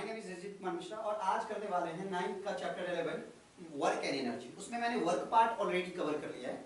Name is Rajit Kumar Mishra और आज करने वाले हैं 9th का चैप्टर 11 वर्क एंड एनर्जी। उसमें मैंने वर्क पार्ट ऑलरेडी कवर कर लिया है,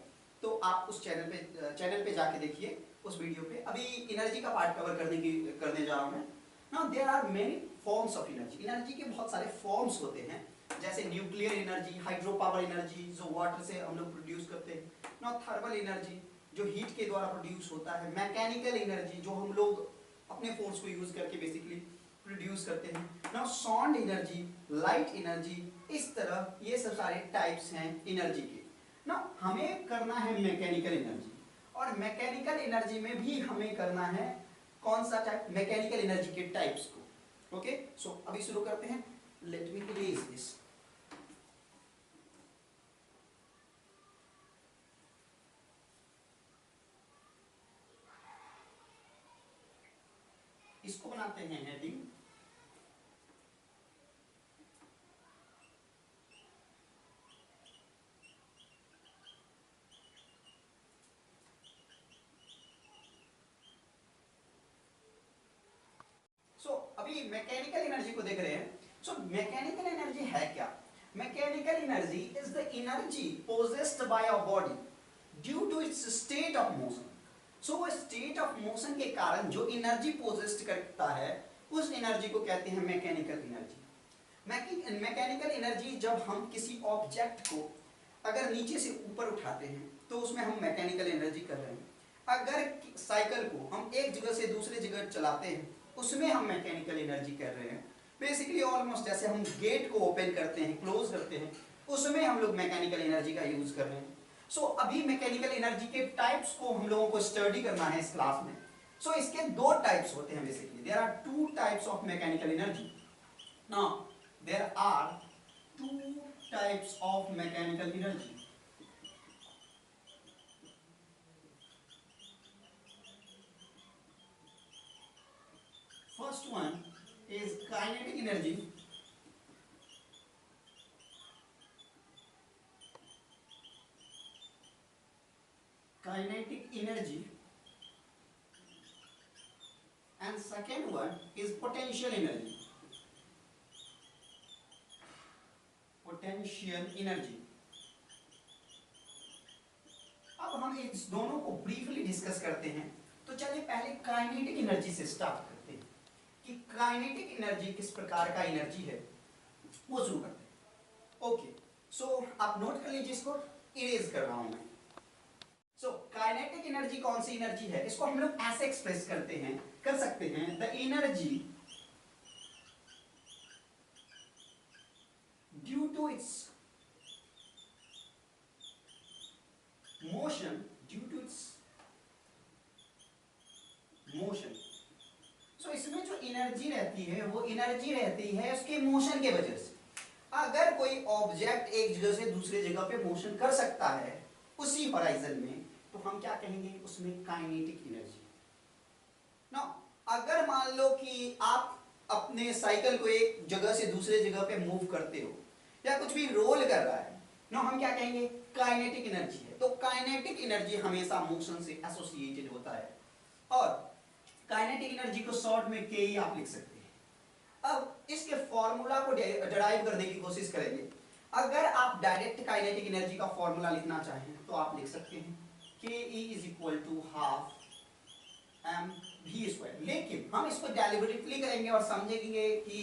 तो आप उस चैनल पे जाके देखिए उस वीडियो पे। अभी एनर्जी का पार्ट कवर करने जा रहा हूँ मैं। Now there are many forms of energy. Energy के बहुत सारे फॉर्म्स होते हैं, जैसे nuclear energy, hydro power energy जो वाटर से हम लोग प्रोड्यूस करते हैं। नाउ थर्मल एनर्जी जो हीट के द्वारा प्रोड्यूस होता है। मैकेनिकल एनर्जी जो हम लोग अपने फोर्स को यूज करके बेसिकली प्रोड्यूस करते हैं। Now sound energy, light energy, इस तरह ये सब सारे टाइप्स हैं एनर्जी के। नाउ हमें करना है मैकेनिकल एनर्जी, और मैकेनिकल एनर्जी में भी हमें करना है कौन सा टाइप, मैकेनिकल एनर्जी के टाइप्स को। ओके, सो अभी शुरू करते हैं। Let me erase this. इसको बनाते हैं हेडिंग। अभी मैकेनिकल एनर्जी को देख रहे हैं। सो मैकेनिकल एनर्जी है क्या? Mechanical energy is the energy possessed by our body due to its state of motion. So state of motion के कारण जो एनर्जी पोजेस्ड करता है उस एनर्जी को कहते हैं मैकेनिकल एनर्जी। मैकेनिकल एनर्जी जब हम किसी ऑब्जेक्ट को अगर नीचे से ऊपर उठाते हैं तो उसमें हम मैकेनिकल एनर्जी कर रहे हैं। अगर साइकिल को हम एक जगह से दूसरे जगह चलाते हैं उसमें हम मैकेनिकल एनर्जी कर रहे हैं। बेसिकली ऑलमोस्ट जैसे हम गेट को ओपन करते हैं, क्लोज करते हैं, उसमें हम लोग मैकेनिकल एनर्जी का यूज कर रहे हैं। सो अभी मैकेनिकल एनर्जी के टाइप्स को हम लोगों को स्टडी करना है इस क्लास में। सो इसके दो टाइप्स होते हैं basically. There are two types of mechanical energy. Now there are two types of mechanical energy. First one is kinetic energy. Kinetic energy. And second one is potential energy. Potential energy. अब हम इस दोनों को briefly discuss करते हैं। तो चलिए पहले काइनेटिक एनर्जी से स्टार्ट करते हैं कि काइनेटिक एनर्जी किस प्रकार का एनर्जी है, वो शुरू करते हैं। ओके, सो आप नोट कर लीजिए, इसको इरेज कर रहा हूं मैं। सो काइनेटिक एनर्जी कौन सी एनर्जी है? इसको हम लोग ऐसे एक्सप्रेस कर सकते हैं the energy due to its motion, so इसमें जो एनर्जी रहती है वो एनर्जी रहती है उसके मोशन के वजह से। अगर कोई ऑब्जेक्ट एक जगह से दूसरे जगह पे मोशन कर सकता है उसी होराइजन में, तो हम क्या कहेंगे उसमें काइनेटिक एनर्जी। ना अगर मान लो कि आप अपने साइकिल को एक जगह से दूसरे जगह पे मूव करते हो या कुछ भी रोल कर रहा है, ना हम क्या कहेंगे काइनेटिक एनर्जी है। तो काइनेटिक एनर्जी हमेशा मोशन से एसोसिएटेड होता है, और काइनेटिक एनर्जी को शॉर्ट में के ही आप लिख सकते हैं। अब इसके फॉर्मूला को डिराइव करने की कोशिश करेंगे। अगर आप डायरेक्ट काइनेटिक एनर्जी का फॉर्मूला लिखना चाहें तो आप लिख सकते हैं ke is equal to half mv²। लेकिन हम इसको डेलिबरेटली करेंगे और समझेंगे कि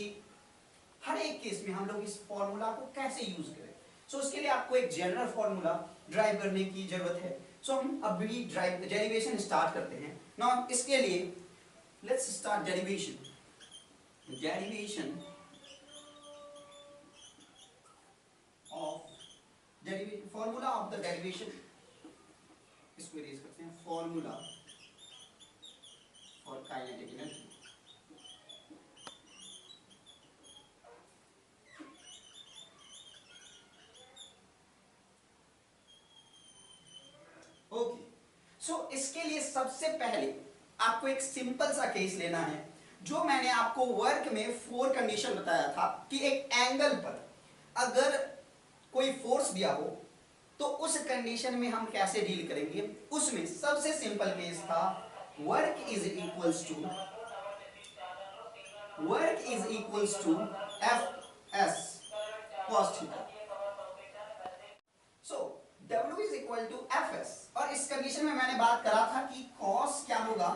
हर एक केस में हम लोग इस फॉर्मूला को कैसे यूज करें। सो उसके लिए आपको एक जनरल फॉर्मूला ड्राइव करने की जरूरत है। सो हम अभी डेरिवेशन स्टार्ट करते हैं। नाउ इसके लिए let's start derivation of formula of the derivation। इसको इरेज करते हैं। Formula for kinetic energy. Okay, so इसके लिए सबसे पहले आपको एक सिंपल सा केस लेना है। जो मैंने आपको वर्क में 4 कंडीशन बताया था कि एक एंगल पर अगर कोई फोर्स दिया हो तो उस कंडीशन में हम कैसे डील करेंगे। उसमें सबसे सिंपल केस था work is equals to work is equals to F S cos theta. So W is equal to F S, और इस कंडीशन में मैंने बात करा था कि कॉस क्या होगा,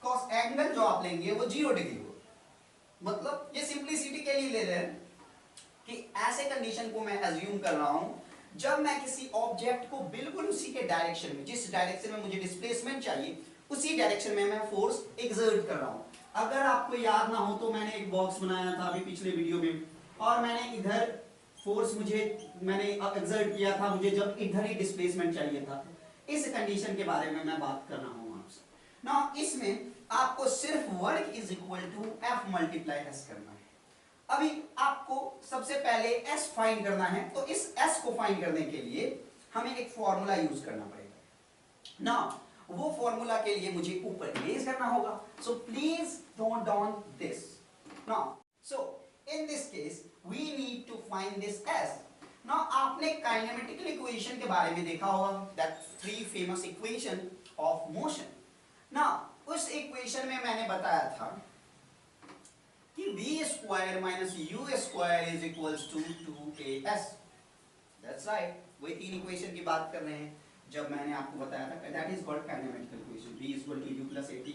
कॉस एंगल जो आप लेंगे वो 0 डिग्री होगा। मतलब ये सिंप्लिसिटी के लिए ले रहे हैं कि ऐसे कंडीशन को मैं अज्यूम कर रहा हूं जब मैं किसी ऑब्जेक्ट को बिल्कुल उसी के डायरेक्शन में, जिस डायरेक्शन में मुझे डिस्प्लेसमेंट चाहिए उसी डायरेक्शन में मैं फोर्स एक्सर्ट कर रहा हूं। अगर आपको याद ना हो तो मैंने एक बॉक्स बनाया था अभी पिछले वीडियो में, और मैंने इधर फोर्स मैंने एक्सर्ट किया था मुझे जब इधर ही डिस्प्लेसमेंट चाहिए था। इस कंडीशन के बारे में मैं बात कर रहा हूं आपसे ना। इसमें आपको सिर्फ work is equal to F multiply S करना है। अभी आपको सबसे पहले s फाइंड करना है, तो इस s को फाइंड करने के लिए हमें एक फॉर्मूला यूज करना पड़ेगा ना। वो फॉर्मूला के लिए मुझे ऊपर इरेज करना होगा। So please note down this now. So in this case we need to find this s। Now आपने काइनेमेटिकल इक्वेशन के बारे में देखा होगा, that three famous equation of motion. Now उस इक्वेशन में मैंने बताया था कि v square minus u square is equals to 2as। That's right, वही तीन इक्वेशन की बात कर रहे हैं जब मैंने आपको बताया था that is called kinematical equation, v equal to u plus at।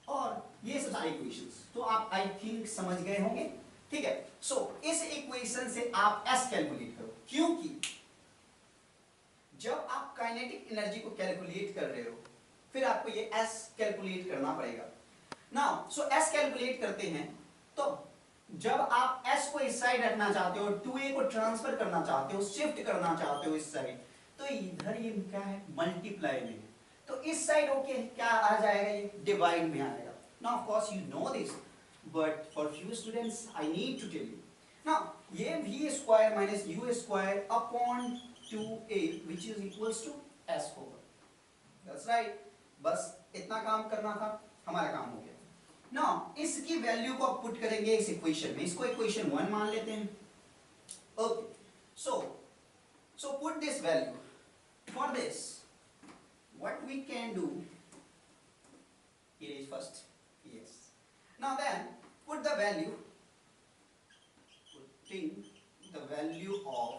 और ये सारी इक्वेशंस तो आप आई थिंक समझ गए होंगे, ठीक है। सो इस इक्वेशन से आप s कैलकुलेट करो, क्योंकि जब आप काइनेटिक एनर्जी को कैलकुलेट कर रहे हो फिर आपको ये s कैलकुलेट करना पड़ेगा। नाउ सो s कैलकुलेट करते हैं, तो जब आप s को इस साइड रखना चाहते हो, 2a को ट्रांसफर करना चाहते हो, शिफ्ट करना चाहते हो इस साइड, तो इधर ये क्या है, मल्टीप्लाई में है, तो इस साइड ओके क्या आ जाएगा, ये डिवाइड में आएगा। Now of course you know this, but for few students I need to tell you. Now ये v square minus u square upon 2a which is equals to s होगा। That's right, बस इतना काम करना था, हमारा काम हो गया। नाउ इसकी वैल्यू को आप पुट करेंगे इस इक्वेशन में, इसको इक्वेशन 1 मान लेते हैं। Okay, so put this value. For this what we can do, erase first, yes, now then put the value, putting the value of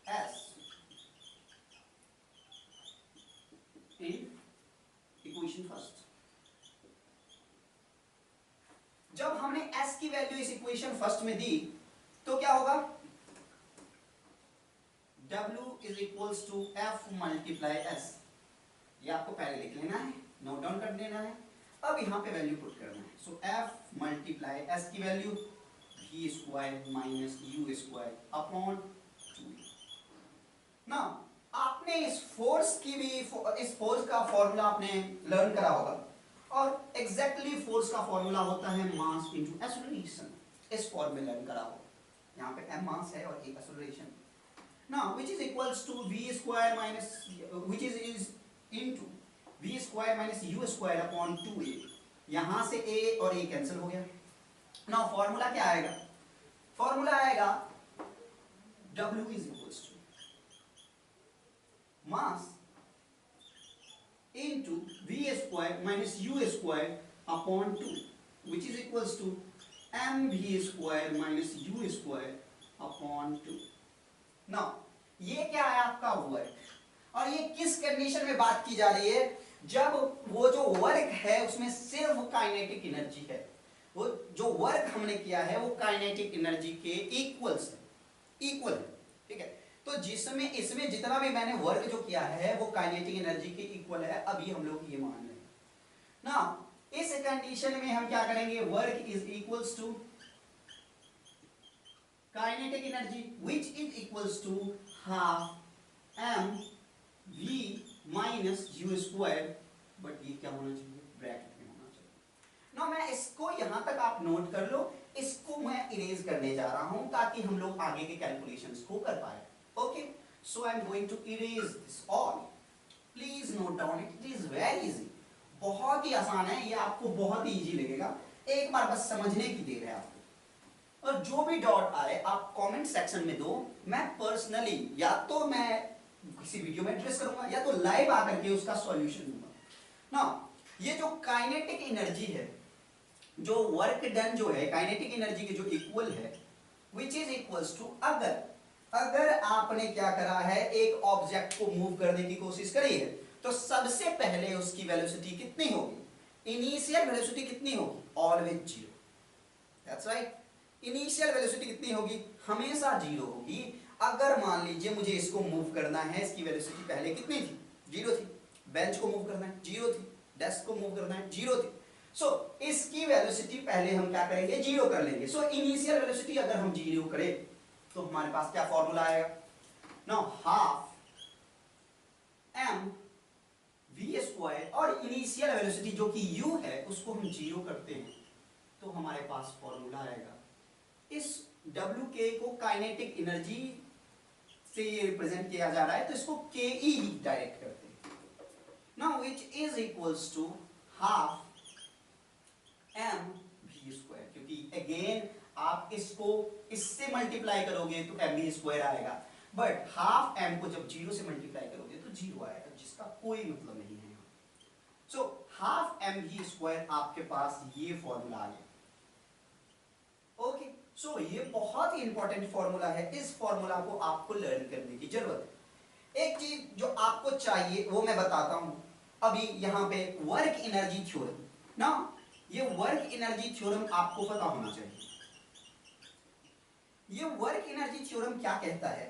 s in equation first। जब हमने s की वैल्यू इस equation first में दी तो क्या होगा, w is equals to f multiply s। ये आपको पहले लिख लेना है, नोट डाउन कर लेना है। अब यहाँ पे वैल्यू पुट करना है। सो f मल्टीप्लाई s की value v square minus u square upon 2। ना आपने इस फोर्स की भी, इस फोर्स का फॉर्मूला आपने लर्न करा होगा, और एग्जैक्टली फोर्स का फॉर्मूला होता है मास इनटू एक्सेलरेशन। इस फॉर्म में लर्न करा हो, यहाँ पे m मास है और a acceleration. Now which is equals to v square minus which is into v square minus u square upon 2a। यहाँ से a और a कैंसिल हो गया। नाउ फॉर्मूला क्या आएगा, फॉर्मूला आएगा w is equals to mass into v square minus u square upon 2 which is equals to mv square minus u square upon 2। now ये क्या है, आपका वर्क, और ये किस कंडीशन में बात की जा रही है, जब वो जो वर्क है उसमें सिर्फ काइनेटिक एनर्जी है, वो जो वर्क हमने किया है वो काइनेटिक एनर्जी के इक्वल है, ठीक है। तो जिसमें इसमें जितना भी मैंने वर्क जो किया है वो काइनेटिक एनर्जी के इक्वल है, अभी हम लोग ये मान रहे हैं ना। इस कंडीशन में हम क्या करेंगे, work is equals to kinetic energy which is equals to half m v minus u square, but ये क्या होना चाहिए, ब्रैकेट में होना चाहिए ना। मैं इसको यहां तक आप नोट कर लो, इसको मैं इरेज करने जा रहा हूं ताकि हम लोग आगे के कैलकुलेशंस को कर पाए। Okay, so I am going to erase this all. Please note down it. It is very easy. बहुत ही आसान है ये, आपको बहुत ही इजी लगेगा, एक बार बस समझने की देर है आपको। और जो भी डाउट आए आप कमेंट सेक्शन में दो, मैं पर्सनली या तो मैं किसी वीडियो में एड्रेस करूंगा या तो लाइव आकर के उसका सॉल्यूशन दूंगा ना। ये जो काइनेटिक एनर्जी है जो वर्क डन जो है काइनेटिक एनर्जी के जो इक्वल है, विच इज इक्वल्स टू, अगर आपने क्या करा है, एक ऑब्जेक्ट को मूव करने की कोशिश करी है, तो सबसे पहले उसकी वेलोसिटी कितनी होगी, इनिशियल वेलोसिटी कितनी होगी, always zero. That's right, initial velocity कितनी होगी, हमेशा जीरो होगी। अगर मान लीजिए मुझे इसको मूव करना है, इसकी वेलोसिटी पहले कितनी थी, जीरो थी। बेंच को मूव करना है, जीरो थी। डेस्क को मूव करना है, जीरो थी। सो इसकी वेलोसिटी पहले हम क्या करेंगे, जीरो कर लेंगे। सो इनिशियल वेलोसिटी अगर हम जीरो करें तो हमारे पास क्या फॉर्मूला आएगा, now half M V square, और इनिशियल वेलोसिटी जो कि u है उसको हम जीरो करते हैं तो हमारे पास फॉर्मूला आएगा। इस wk को काइनेटिक एनर्जी से रिप्रेजेंट किया जा रहा है तो इसको ke ही डायरेक्ट करते हैं। Now which is equals to half M V square, क्योंकि अगेन आप इसको इससे मल्टीप्लाई करोगे तो एम वी स्क्वायर आएगा, बट हाफ एम को जब जीरो से मल्टीप्लाई करोगे तो जीरो आएगा, जिसका कोई मतलब नहीं है। So half M V square आपके पास ये फॉर्मूला आ गया। ओके, सो ये बहुत ही इंपॉर्टेंट फॉर्मूला है, इस फॉर्मूला को आपको लर्न करने की जरूरत है। एक चीज जो आपको चाहिए वो मैं बताता हूं। अभी यहां पे वर्क एनर्जी थ्योरम ना, ये वर्क एनर्जी थ्योरम आपको पता होना चाहिए। ये वर्क एनर्जी थ्योरम क्या कहता है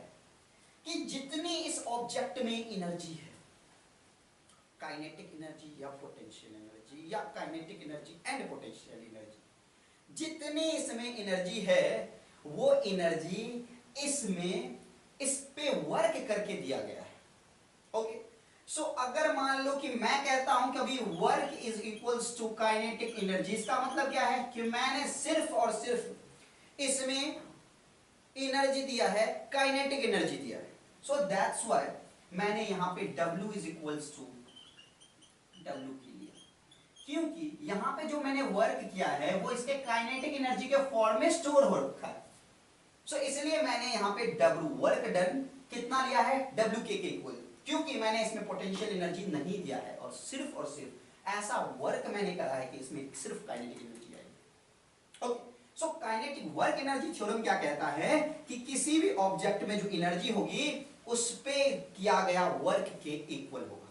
कि जितनी इस ऑब्जेक्ट में एनर्जी है, काइनेटिक एनर्जी या पोटेंशियल एनर्जी या kinetic energy and potential energy, जितनी इसमें एनर्जी है वो एनर्जी इसमें इस पे वर्क करके दिया गया है। ओके, सो अगर मान लो कि मैं कहता हूं कि अभी work is equals to kinetic energy, इसका मतलब क्या है कि मैंने सिर्फ और सिर्फ इसमें एनर्जी दिया है, काइनेटिक एनर्जी दिया है। सो दैट्स व्हाई मैंने यहां पे W is equals to W की लिया, क्योंकि यहां पे जो मैंने वर्क किया है वो इसके काइनेटिक एनर्जी के फॉर्म में स्टोर हो रखा है। सो इसलिए मैंने यहां पे W वर्क डन कितना लिया है, WK के इक्वल, क्योंकि मैंने इसमें पोटेंशियल एनर्जी नहीं दिया है और सिर्फ ऐसा वर्क मैंने करा है कि इसमें सिर्फ काइनेटिक एनर्जी आएगी। Okay, so kinetic work energy theorem क्या कहता है कि किसी भी ऑब्जेक्ट में जो एनर्जी होगी उस पे किया गया वर्क के इक्वल होगा।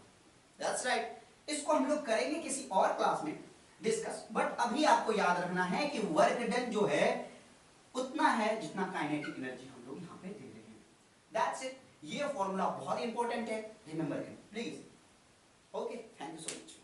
दैट्स राइट, इसको हम लोग करेंगे किसी और क्लास में डिस्कस, बट अभी आपको याद रखना है कि वर्क डन जो है उतना है जितना काइनेटिक एनर्जी हम लोग यहां पे दे रहे हैं। दैट्स इट, ये फॉर्मूला बहुत इंपॉर्टेंट है, रिमेंबर करें please. Okay, thank you so much.